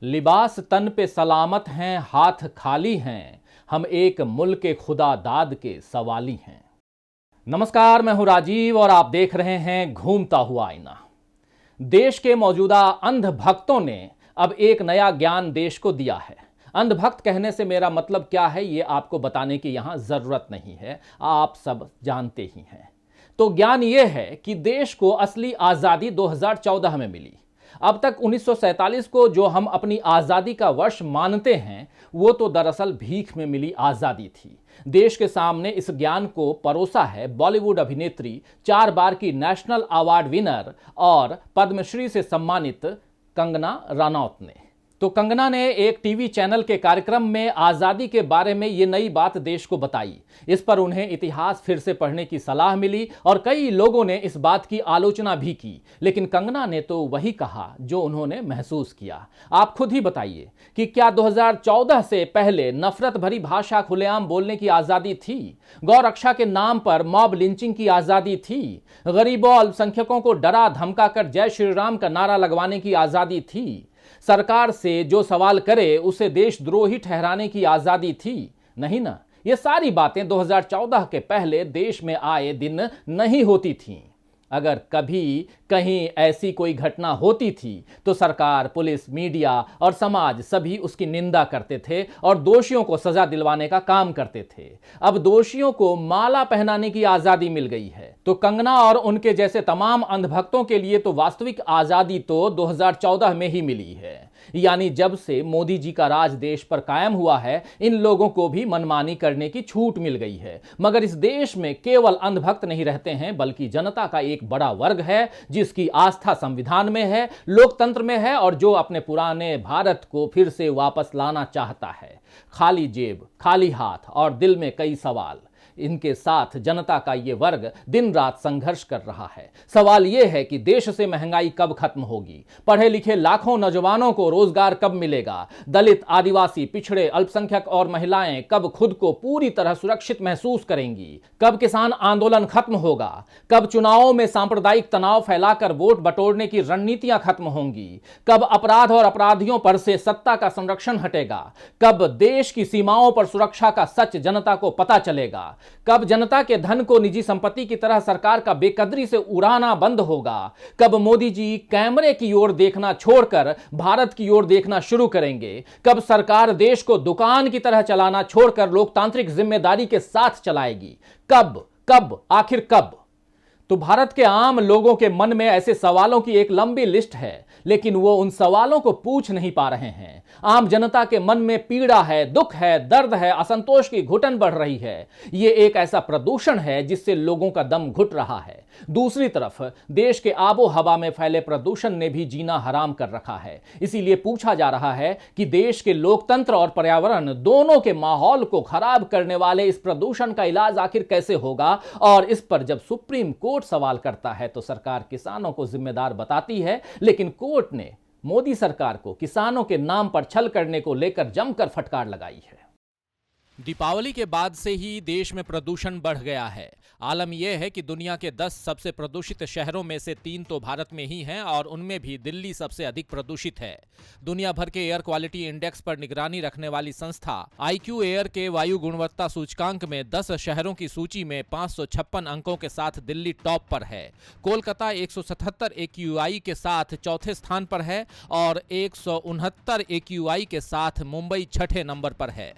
लिबास तन पे सलामत हैं, हाथ खाली हैं, हम एक मुल्क के खुदा दाद के सवाली हैं। नमस्कार, मैं हूं राजीव और आप देख रहे हैं घूमता हुआ आईना। देश के मौजूदा अंधभक्तों ने अब एक नया ज्ञान देश को दिया है। अंधभक्त कहने से मेरा मतलब क्या है, ये आपको बताने की यहां जरूरत नहीं है, आप सब जानते ही हैं। तो ज्ञान ये है कि देश को असली आजादी 2014 में मिली। अब तक 1947 को जो हम अपनी आजादी का वर्ष मानते हैं, वो तो दरअसल भीख में मिली आजादी थी। देश के सामने इस ज्ञान को परोसा है बॉलीवुड अभिनेत्री, 4 बार की नेशनल अवार्ड विनर और पद्मश्री से सम्मानित कंगना रनौत ने। तो कंगना ने एक टीवी चैनल के कार्यक्रम में आजादी के बारे में ये नई बात देश को बताई। इस पर उन्हें इतिहास फिर से पढ़ने की सलाह मिली और कई लोगों ने इस बात की आलोचना भी की, लेकिन कंगना ने तो वही कहा जो उन्होंने महसूस किया। आप खुद ही बताइए कि क्या 2014 से पहले नफरत भरी भाषा खुलेआम बोलने की आजादी थी? गौरक्षा के नाम पर मॉब लिंचिंग की आजादी थी? गरीबों अल्पसंख्यकों को डरा धमकाकर जय श्री राम का नारा लगवाने की आजादी थी? सरकार से जो सवाल करे उसे देशद्रोही ठहराने की आजादी थी? नहीं ना। ये सारी बातें 2014 के पहले देश में आए दिन नहीं होती थीं। अगर कभी कहीं ऐसी कोई घटना होती थी तो सरकार, पुलिस, मीडिया और समाज सभी उसकी निंदा करते थे और दोषियों को सजा दिलवाने का काम करते थे। अब दोषियों को माला पहनाने की आजादी मिल गई है। तो कंगना और उनके जैसे तमाम अंधभक्तों के लिए तो वास्तविक आजादी तो 2014 में ही मिली है। यानी जब से मोदी जी का राज देश पर कायम हुआ है, इन लोगों को भी मनमानी करने की छूट मिल गई है। मगर इस देश में केवल अंधभक्त नहीं रहते हैं, बल्कि जनता का एक बड़ा वर्ग है जिसकी आस्था संविधान में है, लोकतंत्र में है और जो अपने पुराने भारत को फिर से वापस लाना चाहता है। खाली जेब, खाली हाथ और दिल में कई सवाल, इनके साथ जनता का ये वर्ग दिन रात संघर्ष कर रहा है। सवाल यह है कि देश से महंगाई कब खत्म होगी? पढ़े लिखे लाखों नौजवानों को रोजगार कब मिलेगा? दलित, आदिवासी, पिछड़े, अल्पसंख्यक और महिलाएं कब खुद को पूरी तरह सुरक्षित महसूस करेंगी? कब किसान आंदोलन खत्म होगा? कब चुनावों में सांप्रदायिक तनाव फैलाकर वोट बटोरने की रणनीतियां खत्म होंगी? कब अपराध और अपराधियों पर से सत्ता का संरक्षण हटेगा? कब देश की सीमाओं पर सुरक्षा का सच जनता को पता चलेगा? कब जनता के धन को निजी संपत्ति की तरह सरकार का बेकदरी से उड़ाना बंद होगा? कब मोदी जी कैमरे की ओर देखना छोड़कर भारत की ओर देखना शुरू करेंगे? कब सरकार देश को दुकान की तरह चलाना छोड़कर लोकतांत्रिक जिम्मेदारी के साथ चलाएगी? कब आखिर कब? तो भारत के आम लोगों के मन में ऐसे सवालों की एक लंबी लिस्ट है, लेकिन वो उन सवालों को पूछ नहीं पा रहे हैं। आम जनता के मन में पीड़ा है, दुख है, दर्द है, असंतोष की घुटन बढ़ रही है। ये एक ऐसा प्रदूषण है जिससे लोगों का दम घुट रहा है। दूसरी तरफ देश के आबो हवा में फैले प्रदूषण ने भी जीना हराम कर रखा है। इसीलिए पूछा जा रहा है कि देश के लोकतंत्र और पर्यावरण दोनों के माहौल को खराब करने वाले इस प्रदूषण का इलाज आखिर कैसे होगा? और इस पर जब सुप्रीम कोर्ट सवाल करता है तो सरकार किसानों को जिम्मेदार बताती है, लेकिन कोर्ट ने मोदी सरकार को किसानों के नाम पर छल करने को लेकर जमकर फटकार लगाई है। दीपावली के बाद से ही देश में प्रदूषण बढ़ गया है। आलम यह है कि दुनिया के 10 सबसे प्रदूषित शहरों में से 3 तो भारत में ही हैं और उनमें भी दिल्ली सबसे अधिक प्रदूषित है। दुनिया भर के एयर क्वालिटी इंडेक्स पर निगरानी रखने वाली संस्था IQ एयर के वायु गुणवत्ता सूचकांक में 10 शहरों की सूची में 556 अंकों के साथ दिल्ली टॉप पर है। कोलकाता 177 AQI के साथ चौथे स्थान पर है और 169 AQI के साथ मुंबई 6ठे नंबर पर है।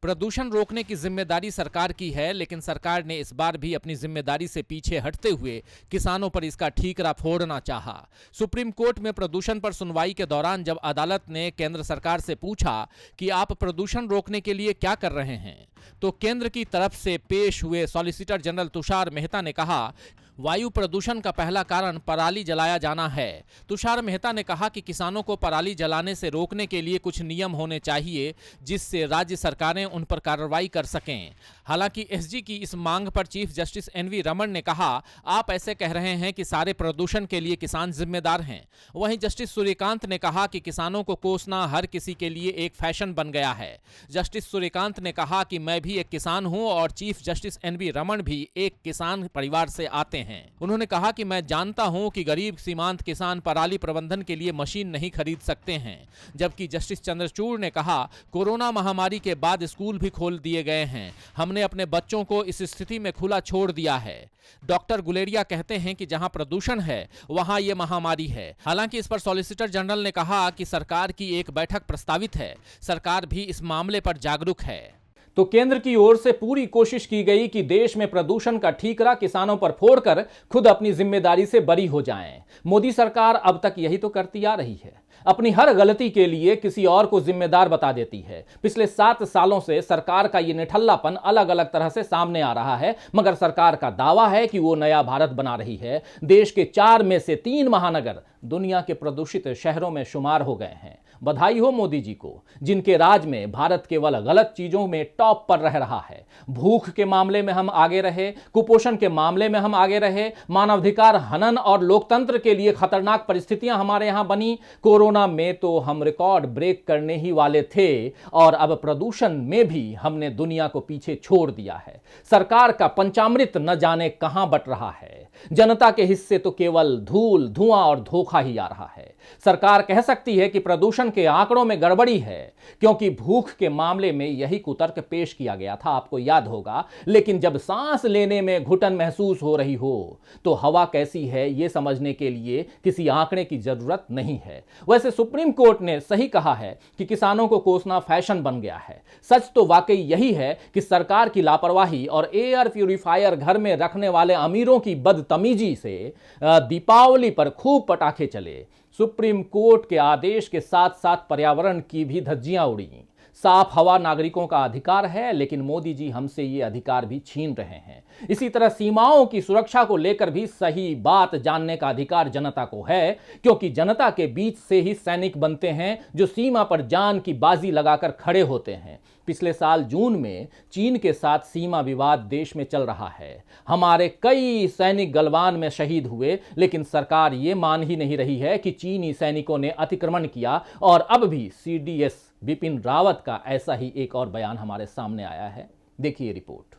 प्रदूषण रोकने की जिम्मेदारी सरकार की है, लेकिन सरकार ने इस बार भी अपनी जिम्मेदारी से पीछे हटते हुए किसानों पर इसका ठीकरा फोड़ना चाहा। सुप्रीम कोर्ट में प्रदूषण पर सुनवाई के दौरान जब अदालत ने केंद्र सरकार से पूछा कि आप प्रदूषण रोकने के लिए क्या कर रहे हैं, तो केंद्र की तरफ से पेश हुए सॉलिसिटर जनरल तुषार मेहता ने कहा, वायु प्रदूषण का पहला कारण पराली जलाया जाना है। तुषार मेहता ने कहा कि किसानों को पराली जलाने से रोकने के लिए कुछ नियम होने चाहिए जिससे राज्य सरकारें उन पर कार्रवाई कर सकें। हालांकि एसजी की इस मांग पर चीफ जस्टिस एनवी रमन ने कहा, आप ऐसे कह रहे हैं कि सारे प्रदूषण के लिए किसान जिम्मेदार हैं। वहीं जस्टिस सूर्यकांत ने कहा कि किसानों को कोसना हर किसी के लिए एक फैशन बन गया है। जस्टिस सूर्यकांत ने कहा कि मैं भी एक किसान हूं और चीफ जस्टिस एनवी रमन भी एक किसान परिवार से आते हैं। हैं। उन्होंने कहा कि मैं जानता हूं कि गरीब सीमांत किसान पराली प्रबंधन के लिए मशीन नहीं खरीद सकते हैं। जबकि जस्टिस चंद्रचूड़ ने कहा, कोरोना महामारी के बाद स्कूल भी खोल दिए गए हैं, हमने अपने बच्चों को इस स्थिति में खुला छोड़ दिया है। डॉक्टर गुलेरिया कहते हैं कि जहां प्रदूषण है वहां यह महामारी है। हालांकि इस पर सॉलिसिटर जनरल ने कहा कि सरकार की एक बैठक प्रस्तावित है, सरकार भी इस मामले पर जागरूक है। तो केंद्र की ओर से पूरी कोशिश की गई कि देश में प्रदूषण का ठीकरा किसानों पर फोड़कर खुद अपनी जिम्मेदारी से बरी हो जाएं। मोदी सरकार अब तक यही तो करती आ रही है, अपनी हर गलती के लिए किसी और को जिम्मेदार बता देती है। पिछले 7 सालों से सरकार का यह निठल्लापन अलग अलग तरह से सामने आ रहा है, मगर सरकार का दावा है कि वो नया भारत बना रही है। देश के 4 में से 3 महानगर दुनिया के प्रदूषित शहरों में शुमार हो गए हैं। बधाई हो मोदी जी को, जिनके राज में भारत केवल गलत चीजों में टॉप पर रह रहा है। भूख के मामले में हम आगे रहे, कुपोषण के मामले में हम आगे रहे, मानवाधिकार हनन और लोकतंत्र के लिए खतरनाक परिस्थितियां हमारे यहां बनी। कोरोना में तो हम रिकॉर्ड ब्रेक करने ही वाले थे और अब प्रदूषण में भी हमने दुनिया को पीछे छोड़ दिया है। सरकार का पंचामृत न जाने कहां बट रहा है। जनता के हिस्से तो केवल धूल, धुआं और धोखा ही आ रहा है। सरकार कह सकती है कि प्रदूषण के आंकड़ों में गड़बड़ी है, क्योंकि भूख के मामले में यही कुतर्क पेश किया गया था, आपको याद होगा। लेकिन जब सांस लेने में घुटन महसूस हो रही हो तो हवा कैसी है यह समझने के लिए किसी आंकड़े की जरूरत नहीं है। वैसे सुप्रीम कोर्ट ने सही कहा है कि किसानों को कोसना फैशन बन गया है। सच तो वाकई यही है कि सरकार की लापरवाही और एयर प्यूरिफायर घर में रखने वाले अमीरों की बदतमीजी से दीपावली पर खूब पटाखे चले। सुप्रीम कोर्ट के आदेश के साथ साथ पर्यावरण की भी धज्जियां उड़ी। साफ हवा नागरिकों का अधिकार है, लेकिन मोदी जी हमसे ये अधिकार भी छीन रहे हैं। इसी तरह सीमाओं की सुरक्षा को लेकर भी सही बात जानने का अधिकार जनता को है, क्योंकि जनता के बीच से ही सैनिक बनते हैं जो सीमा पर जान की बाजी लगाकर खड़े होते हैं। पिछले साल जून में चीन के साथ सीमा विवाद देश में चल रहा है। हमारे कई सैनिक गलवान में शहीद हुए, लेकिन सरकार ये मान ही नहीं रही है कि चीनी सैनिकों ने अतिक्रमण किया। और अब भी सीडीएस बिपिन रावत का ऐसा ही एक और बयान हमारे सामने आया है। देखिए रिपोर्ट।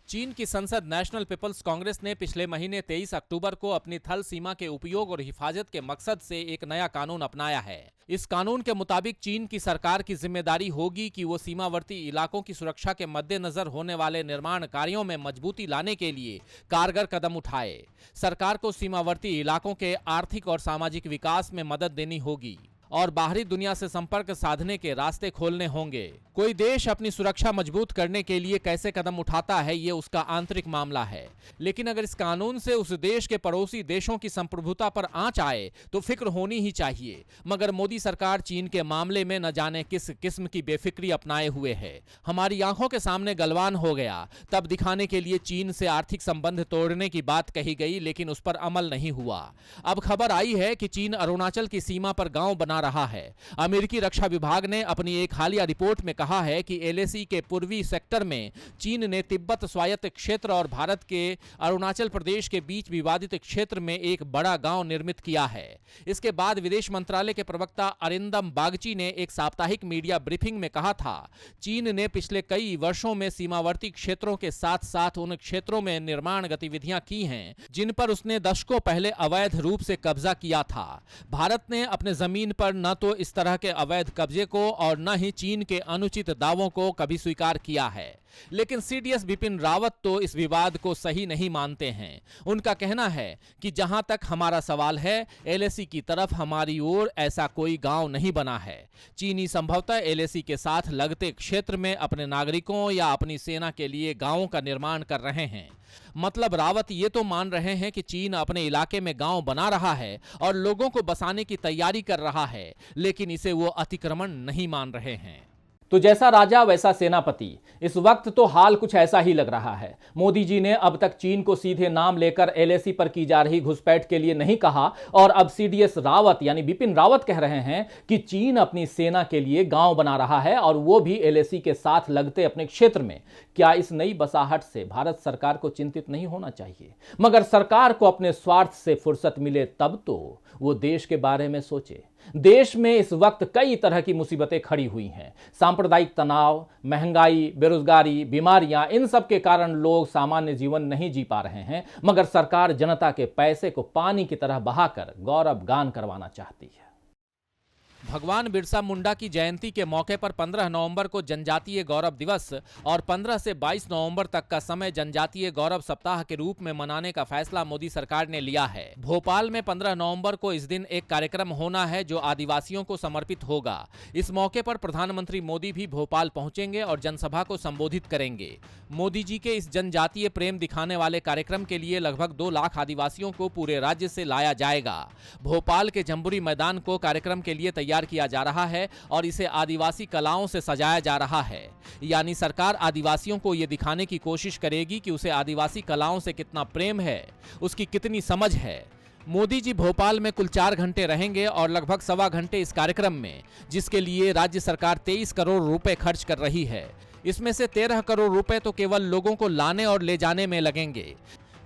चीन की संसद नेशनल पीपल्स कांग्रेस ने पिछले महीने 23 अक्टूबर को अपनी थल सीमा के उपयोग और हिफाजत के मकसद से एक नया कानून अपनाया है। इस कानून के मुताबिक चीन की सरकार की जिम्मेदारी होगी कि वो सीमावर्ती इलाकों की सुरक्षा के मद्देनजर होने वाले निर्माण कार्यों में मजबूती लाने के लिए कारगर कदम उठाए। सरकार को सीमावर्ती इलाकों के आर्थिक और सामाजिक विकास में मदद देनी होगी और बाहरी दुनिया से संपर्क साधने के रास्ते खोलने होंगे। कोई देश अपनी सुरक्षा मजबूत करने के लिए कैसे कदम उठाता है, ये उसका आंतरिक मामला है। लेकिन अगर इस कानून से उस देश के पड़ोसी देशों की संप्रभुता पर आंच आए तो फिक्र होनी ही चाहिए। मगर मोदी सरकार चीन के मामले में न जाने किस किस्म की बेफिक्री अपनाए हुए है। हमारी आंखों के सामने गलवान हो गया, तब दिखाने के लिए चीन से आर्थिक संबंध तोड़ने की बात कही गई, लेकिन उस पर अमल नहीं हुआ। अब खबर आई है कि चीन अरुणाचल की सीमा पर गांव बना रहा है। अमेरिकी रक्षा विभाग ने अपनी एक हालिया रिपोर्ट में कहा है कि एलएसी के पूर्वी सेक्टर में चीन ने तिब्बत स्वायत्त क्षेत्र और भारत के अरुणाचल प्रदेश के बीच विवादित क्षेत्र में एक बड़ा गांव निर्मित किया है। इसके बाद विदेश मंत्रालय के प्रवक्ता अरिंदम बागची ने एक साप्ताहिक मीडिया ब्रीफिंग में कहा था, चीन ने पिछले कई वर्षों में सीमावर्ती क्षेत्रों के साथ साथ उन क्षेत्रों में निर्माण गतिविधियां की हैं जिन पर उसने दशकों पहले अवैध रूप से कब्जा किया था। भारत ने अपने जमीन पर न तो इस तरह के अवैध कब्जे को और न ही चीन के अनुचित दावों को कभी स्वीकार किया है। लेकिन सीडीएस बिपिन रावत तो इस विवाद को सही नहीं मानते हैं। उनका कहना है कि जहां तक हमारा सवाल है, एलएसी की तरफ हमारी ओर ऐसा कोई गांव नहीं बना है। चीनी संभवतः एलएसी के साथ लगते क्षेत्र में अपने नागरिकों या अपनी सेना के लिए गांवों का निर्माण कर रहे हैं। मतलब रावत ये तो मान रहे हैं कि चीन अपने इलाके में गांव बना रहा है और लोगों को बसाने की तैयारी कर रहा है, लेकिन इसे वो अतिक्रमण नहीं मान रहे हैं। तो जैसा राजा वैसा सेनापति, इस वक्त तो हाल कुछ ऐसा ही लग रहा है। मोदी जी ने अब तक चीन को सीधे नाम लेकर एलएसी पर की जा रही घुसपैठ के लिए नहीं कहा, और अब सीडीएस रावत यानी बिपिन रावत कह रहे हैं कि चीन अपनी सेना के लिए गांव बना रहा है और वो भी एलएसी के साथ लगते अपने क्षेत्र में। क्या इस नई बसाहट से भारत सरकार को चिंतित नहीं होना चाहिए? मगर सरकार को अपने स्वार्थ से फुर्सत मिले तब तो वो देश के बारे में सोचे। देश में इस वक्त कई तरह की मुसीबतें खड़ी हुई हैं। सांप्रदायिक तनाव, महंगाई, बेरोजगारी, बीमारियां, इन सब के कारण लोग सामान्य जीवन नहीं जी पा रहे हैं, मगर सरकार जनता के पैसे को पानी की तरह बहाकर गौरव गान करवाना चाहती है। भगवान बिरसा मुंडा की जयंती के मौके पर 15 नवंबर को जनजातीय गौरव दिवस और 15 से 22 नवंबर तक का समय जनजातीय गौरव सप्ताह के रूप में मनाने का फैसला मोदी सरकार ने लिया है। भोपाल में 15 नवंबर को इस दिन एक कार्यक्रम होना है जो आदिवासियों को समर्पित होगा। इस मौके पर प्रधानमंत्री मोदी भी भोपाल पहुंचेंगे और जनसभा को संबोधित करेंगे। मोदी जी के इस जनजातीय प्रेम दिखाने वाले कार्यक्रम के लिए लगभग 2 लाख आदिवासियों को पूरे राज्य से लाया जाएगा। भोपाल के जम्बूरी मैदान को कार्यक्रम के लिए तैयार किया जा रहा है और इसे आदिवासी कलाओं से सजाया जा रहा है। यानी सरकार आदिवासियों को यह दिखाने की कोशिश करेगी कि उसे आदिवासी कलाओं से कितना प्रेम है, उसकी कितनी समझ है। मोदी जी भोपाल में कुल 4 घंटे रहेंगे और लगभग 1.25 घंटे इस कार्यक्रम में, जिसके लिए राज्य सरकार 23 करोड़ रुपए खर्च कर रही है। इसमें से 13 करोड़ रुपए तो केवल लोगों को लाने और ले जाने में लगेंगे।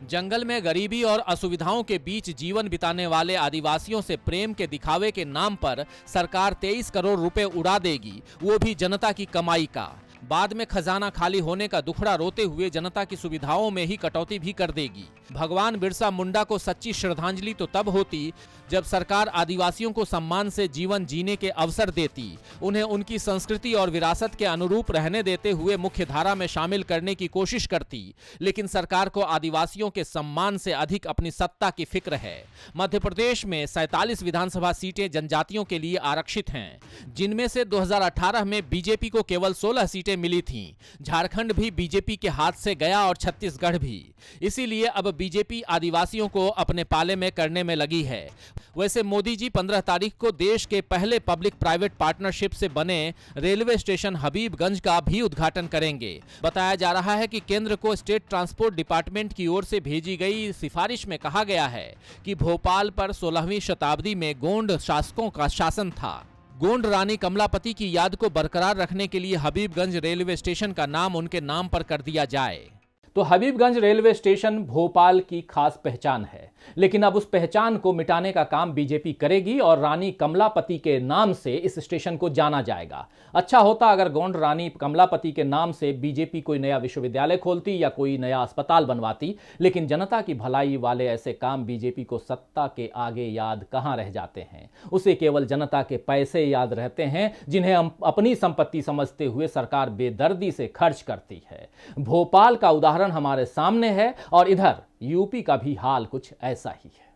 जंगल में गरीबी और असुविधाओं के बीच जीवन बिताने वाले आदिवासियों से प्रेम के दिखावे के नाम पर सरकार 23 करोड़ रुपए उड़ा देगी, वो भी जनता की कमाई का। बाद में खजाना खाली होने का दुखड़ा रोते हुए जनता की सुविधाओं में ही कटौती भी कर देगी। भगवान बिरसा मुंडा को सच्ची श्रद्धांजलि तो तब होती जब सरकार आदिवासियों को सम्मान से जीवन जीने के अवसर देती, उन्हें उनकी संस्कृति और विरासत के अनुरूप रहने देते हुए मुख्य धारा में शामिल करने की कोशिश करती। लेकिन सरकार को आदिवासियों के सम्मान से अधिक अपनी सत्ता की फिक्र है। मध्य प्रदेश में 47 विधानसभा सीटें जनजातियों के लिए आरक्षित हैं, जिनमें से 2018 में बीजेपी को केवल 16 सीटें मिली थीं। झारखंड भी बीजेपी के हाथ से गया और छत्तीसगढ़ भी। इसीलिए अब बीजेपी आदिवासियों को अपने पाले में करने में लगी है। वैसे मोदी जी 15 तारीख को देश के पहले पब्लिक प्राइवेट पार्टनरशिप से बने रेलवे स्टेशन हबीबगंज का भी उद्घाटन करेंगे। बताया जा रहा है कि केंद्र को स्टेट ट्रांसपोर्ट डिपार्टमेंट की ओर से भेजी गई सिफारिश में कहा गया है कि भोपाल पर 16वीं शताब्दी में गोंड शासकों का शासन था। गोंड रानी कमलापति की याद को बरकरार रखने के लिए हबीबगंज रेलवे स्टेशन का नाम उनके नाम पर कर दिया जाए। तो हबीबगंज रेलवे स्टेशन भोपाल की खास पहचान है, लेकिन अब उस पहचान को मिटाने का काम बीजेपी करेगी और रानी कमलापति के नाम से इस स्टेशन को जाना जाएगा। अच्छा होता अगर गोंड रानी कमलापति के नाम से बीजेपी कोई नया विश्वविद्यालय खोलती या कोई नया अस्पताल बनवाती, लेकिन जनता की भलाई वाले ऐसे काम बीजेपी को सत्ता के आगे याद कहां रह जाते हैं। उसे केवल जनता के पैसे याद रहते हैं, जिन्हें हम अपनी संपत्ति समझते हुए सरकार बेदर्दी से खर्च करती है। भोपाल का उदाहरण हमारे सामने है और इधर यूपी का भी हाल कुछ ऐसा ही है।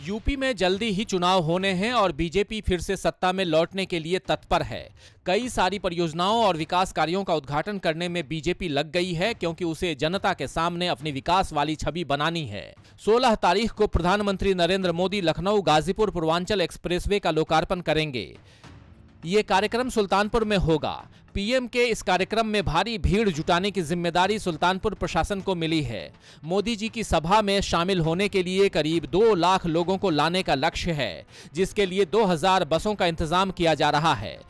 यूपी में जल्दी ही चुनाव होने हैं और बीजेपी फिर से सत्ता में लौटने के लिए तत्पर है। कई सारी परियोजनाओं और विकास कार्यों का उद्घाटन करने में बीजेपी लग गई है, क्योंकि उसे जनता के सामने अपनी विकास वाली छवि बनानी है। 16 तारीख को प्रधानमंत्री नरेंद्र मोदी लखनऊ गाजीपुर पूर्वांचल एक्सप्रेसवे का लोकार्पण करेंगे। ये कार्यक्रम सुल्तानपुर में होगा। पीएम के इस कार्यक्रम में भारी भीड़ जुटाने की जिम्मेदारी सुल्तानपुर प्रशासन को मिली है। मोदी जी की सभा में शामिल होने के लिए करीब 2 लाख लोगों को लाने का लक्ष्य है, जिसके लिए 2000 बसों का इंतजाम किया जा रहा है।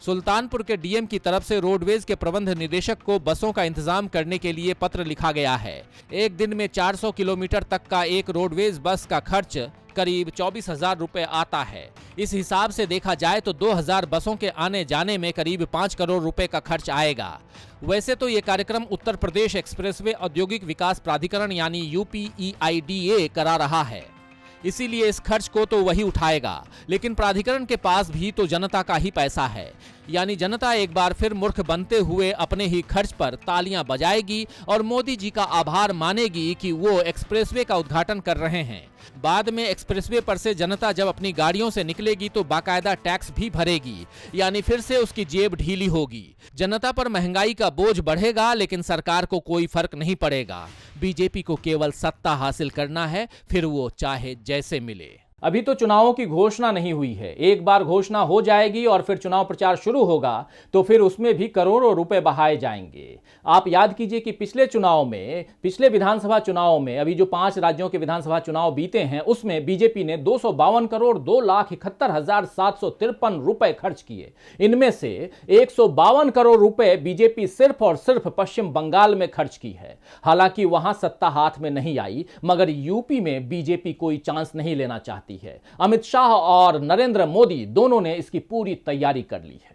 सुल्तानपुर के डीएम की तरफ से रोडवेज के प्रबंध निदेशक को बसों का इंतजाम करने के लिए पत्र लिखा गया है। एक दिन में 400 किलोमीटर तक का एक रोडवेज बस का खर्च करीब 24,000 रुपए आता है। इस हिसाब से देखा जाए तो 2000 बसों के आने जाने में करीब 5 करोड़ रुपए का खर्च आएगा। वैसे तो ये कार्यक्रम उत्तर प्रदेश एक्सप्रेसवे औद्योगिक विकास प्राधिकरण यानी UPEIDA करा रहा है, इसीलिए इस खर्च को तो वही उठाएगा। लेकिन प्राधिकरण के पास भी तो जनता का ही पैसा है, यानी जनता एक बार फिर मूर्ख बनते हुए अपने ही खर्च पर तालियां बजाएगी और मोदी जी का आभार मानेगी कि वो एक्सप्रेसवे का उद्घाटन कर रहे हैं। बाद में एक्सप्रेसवे पर से जनता जब अपनी गाड़ियों से निकलेगी तो बाकायदा टैक्स भी भरेगी, यानी फिर से उसकी जेब ढीली होगी। जनता पर महंगाई का बोझ बढ़ेगा, लेकिन सरकार को कोई फर्क नहीं पड़ेगा। बीजेपी को केवल सत्ता हासिल करना है, फिर वो चाहे जैसे मिले। अभी तो चुनावों की घोषणा नहीं हुई है। एक बार घोषणा हो जाएगी और फिर चुनाव प्रचार शुरू होगा तो फिर उसमें भी करोड़ों रुपए बहाए जाएंगे। आप याद कीजिए कि पिछले विधानसभा चुनाव में अभी जो 5 राज्यों के विधानसभा चुनाव बीते हैं, उसमें बीजेपी ने 252 करोड़ 2,71,753 रुपए खर्च किए। इनमें से 152 करोड़ रुपए बीजेपी सिर्फ और सिर्फ पश्चिम बंगाल में खर्च की है। हालांकि वहां सत्ता हाथ में नहीं आई, मगर यूपी में बीजेपी कोई चांस नहीं लेना चाहती। आती है। अमित शाह और नरेंद्र मोदी दोनों ने इसकी पूरी तैयारी कर ली है।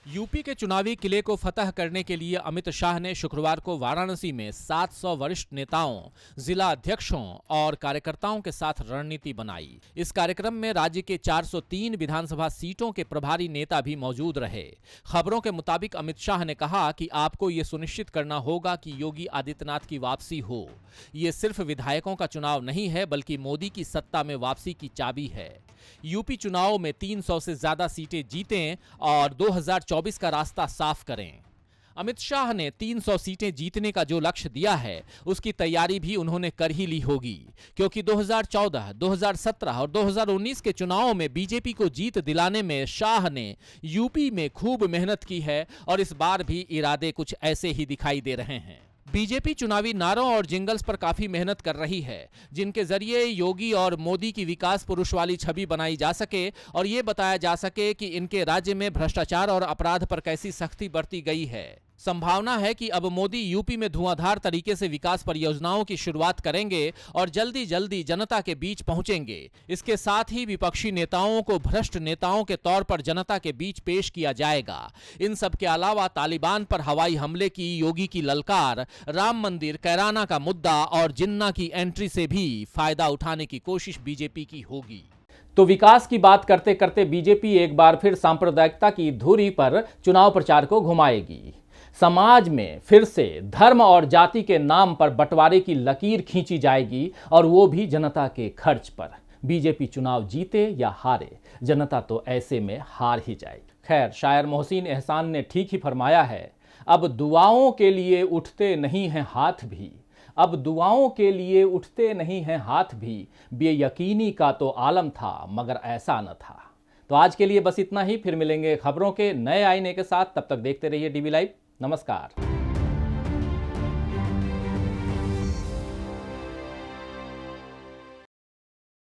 यूपी के चुनावी किले को फतह करने के लिए अमित शाह ने शुक्रवार को वाराणसी में 700 वरिष्ठ नेताओं, जिला अध्यक्षों और कार्यकर्ताओं के साथ रणनीति बनाई। इस कार्यक्रम में राज्य के 403 विधानसभा सीटों के प्रभारी नेता भी मौजूद रहे। खबरों के मुताबिक अमित शाह ने कहा कि आपको ये सुनिश्चित करना होगा कि योगी आदित्यनाथ की वापसी हो। ये सिर्फ विधायकों का चुनाव नहीं है, बल्कि मोदी की सत्ता में वापसी की चाबी है। यूपी चुनाव में 300 से ज्यादा सीटें जीतें और 2024 का रास्ता साफ करें। अमित शाह ने 300 सीटें जीतने का जो लक्ष्य दिया है, उसकी तैयारी भी उन्होंने कर ही ली होगी, क्योंकि 2014, 2017 और 2019 के चुनावों में बीजेपी को जीत दिलाने में शाह ने यूपी में खूब मेहनत की है और इस बार भी इरादे कुछ ऐसे ही दिखाई दे रहे हैं। बीजेपी चुनावी नारों और जिंगल्स पर काफी मेहनत कर रही है, जिनके जरिए योगी और मोदी की विकास पुरुष वाली छवि बनाई जा सके और ये बताया जा सके कि इनके राज्य में भ्रष्टाचार और अपराध पर कैसी सख्ती बरती गई है। संभावना है कि अब मोदी यूपी में धुआंधार तरीके से विकास परियोजनाओं की शुरुआत करेंगे और जल्दी जल्दी जनता के बीच पहुंचेंगे। इसके साथ ही विपक्षी नेताओं को भ्रष्ट नेताओं के तौर पर जनता के बीच पेश किया जाएगा। इन सब के अलावा तालिबान पर हवाई हमले की योगी की ललकार, राम मंदिर, कैराना का मुद्दा और जिन्ना की एंट्री से भी फायदा उठाने की कोशिश बीजेपी की होगी। तो विकास की बात करते करते बीजेपी एक बार फिर सांप्रदायिकता की धुरी पर चुनाव प्रचार को घुमाएगी। समाज में फिर से धर्म और जाति के नाम पर बंटवारे की लकीर खींची जाएगी, और वो भी जनता के खर्च पर। बीजेपी चुनाव जीते या हारे, जनता तो ऐसे में हार ही जाएगी। खैर, शायर मोहसिन एहसान ने ठीक ही फरमाया है, अब दुआओं के लिए उठते नहीं हैं हाथ भी, अब दुआओं के लिए उठते नहीं हैं हाथ भी, बेयकीनी का तो आलम था मगर ऐसा न था। तो आज के लिए बस इतना ही। फिर मिलेंगे खबरों के नए आईने के साथ। तब तक देखते रहिए डीवी लाइव। नमस्कार।